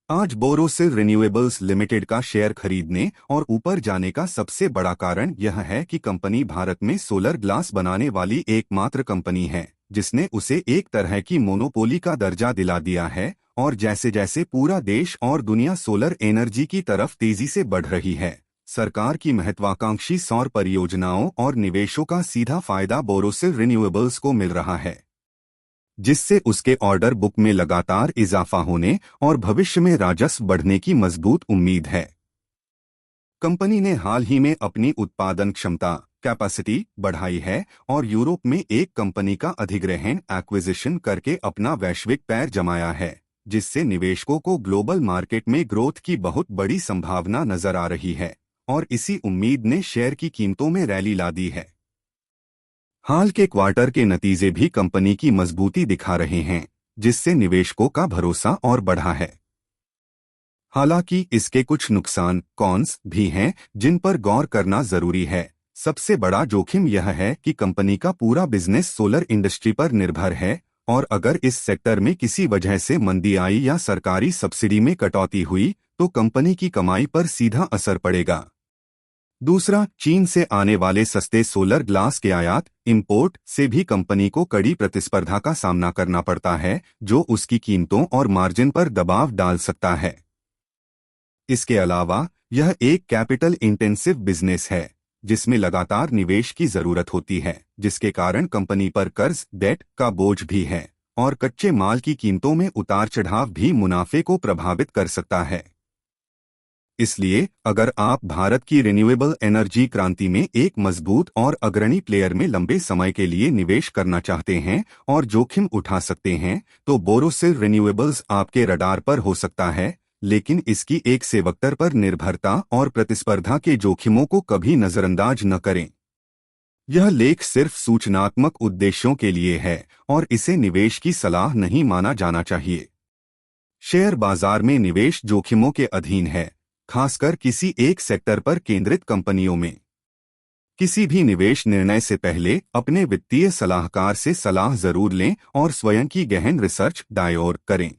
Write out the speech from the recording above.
आज Borosil renewables limited का share खरीदने और ऊपर जाने का सबसे बड़ा कारण यह है कि कंपनी भारत में सोलर ग्लास बनाने वाली एकमात्र कंपनी है जिसने उसे एक तरह की मोनोपोली का दर्जा दिला दिया है। और जैसे जैसे पूरा देश और दुनिया सोलर एनर्जी की तरफ तेजी से बढ़ रही है, सरकार की महत्वाकांक्षी सौर परियोजनाओं और निवेशों का सीधा फायदा बोरोसिल रिन्यूएबल्स को मिल रहा है, जिससे उसके ऑर्डर बुक में लगातार इजाफा होने और भविष्य में राजस्व बढ़ने की मजबूत उम्मीद है। कंपनी ने हाल ही में अपनी उत्पादन क्षमता कैपेसिटी बढ़ाई है और यूरोप में एक कंपनी का अधिग्रहण एक्विजिशन करके अपना वैश्विक पैर जमाया है, जिससे निवेशकों को ग्लोबल मार्केट में ग्रोथ की बहुत बड़ी संभावना नजर आ रही है और इसी उम्मीद ने शेयर की कीमतों में रैली ला दी है। हाल के क्वार्टर के नतीजे भी कंपनी की मजबूती दिखा रहे हैं, जिससे निवेशकों का भरोसा और बढ़ा है। हालांकि इसके कुछ नुकसान कॉन्स भी हैं जिन पर गौर करना जरूरी है। सबसे बड़ा जोखिम यह है कि कंपनी का पूरा बिजनेस सोलर इंडस्ट्री पर निर्भर है और अगर इस सेक्टर में किसी वजह से मंदी आई या सरकारी सब्सिडी में कटौती हुई तो कंपनी की कमाई पर सीधा असर पड़ेगा। दूसरा, चीन से आने वाले सस्ते सोलर ग्लास के आयात इंपोर्ट से भी कंपनी को कड़ी प्रतिस्पर्धा का सामना करना पड़ता है, जो उसकी कीमतों और मार्जिन पर दबाव डाल सकता है। इसके अलावा यह एक कैपिटल इंटेंसिव बिजनेस है जिसमें लगातार निवेश की जरूरत होती है, जिसके कारण कंपनी पर कर्ज डेट का बोझ भी है और कच्चे माल की कीमतों में उतार चढ़ाव भी मुनाफे को प्रभावित कर सकता है। इसलिए अगर आप भारत की रिन्यूएबल एनर्जी क्रांति में एक मजबूत और अग्रणी प्लेयर में लंबे समय के लिए निवेश करना चाहते हैं और जोखिम उठा सकते हैं, तो बोरोसिल रिन्यूएबल्स आपके रडार पर हो सकता है, लेकिन इसकी एक सेक्टर पर निर्भरता और प्रतिस्पर्धा के जोखिमों को कभी नजरअंदाज न करें। यह लेख सिर्फ सूचनात्मक उद्देश्यों के लिए है और इसे निवेश की सलाह नहीं माना जाना चाहिए। शेयर बाजार में निवेश जोखिमों के अधीन है, खासकर किसी एक सेक्टर पर केंद्रित कंपनियों में। किसी भी निवेश निर्णय से पहले अपने वित्तीय सलाहकार से सलाह जरूर लें और स्वयं की गहन रिसर्च दायर करें।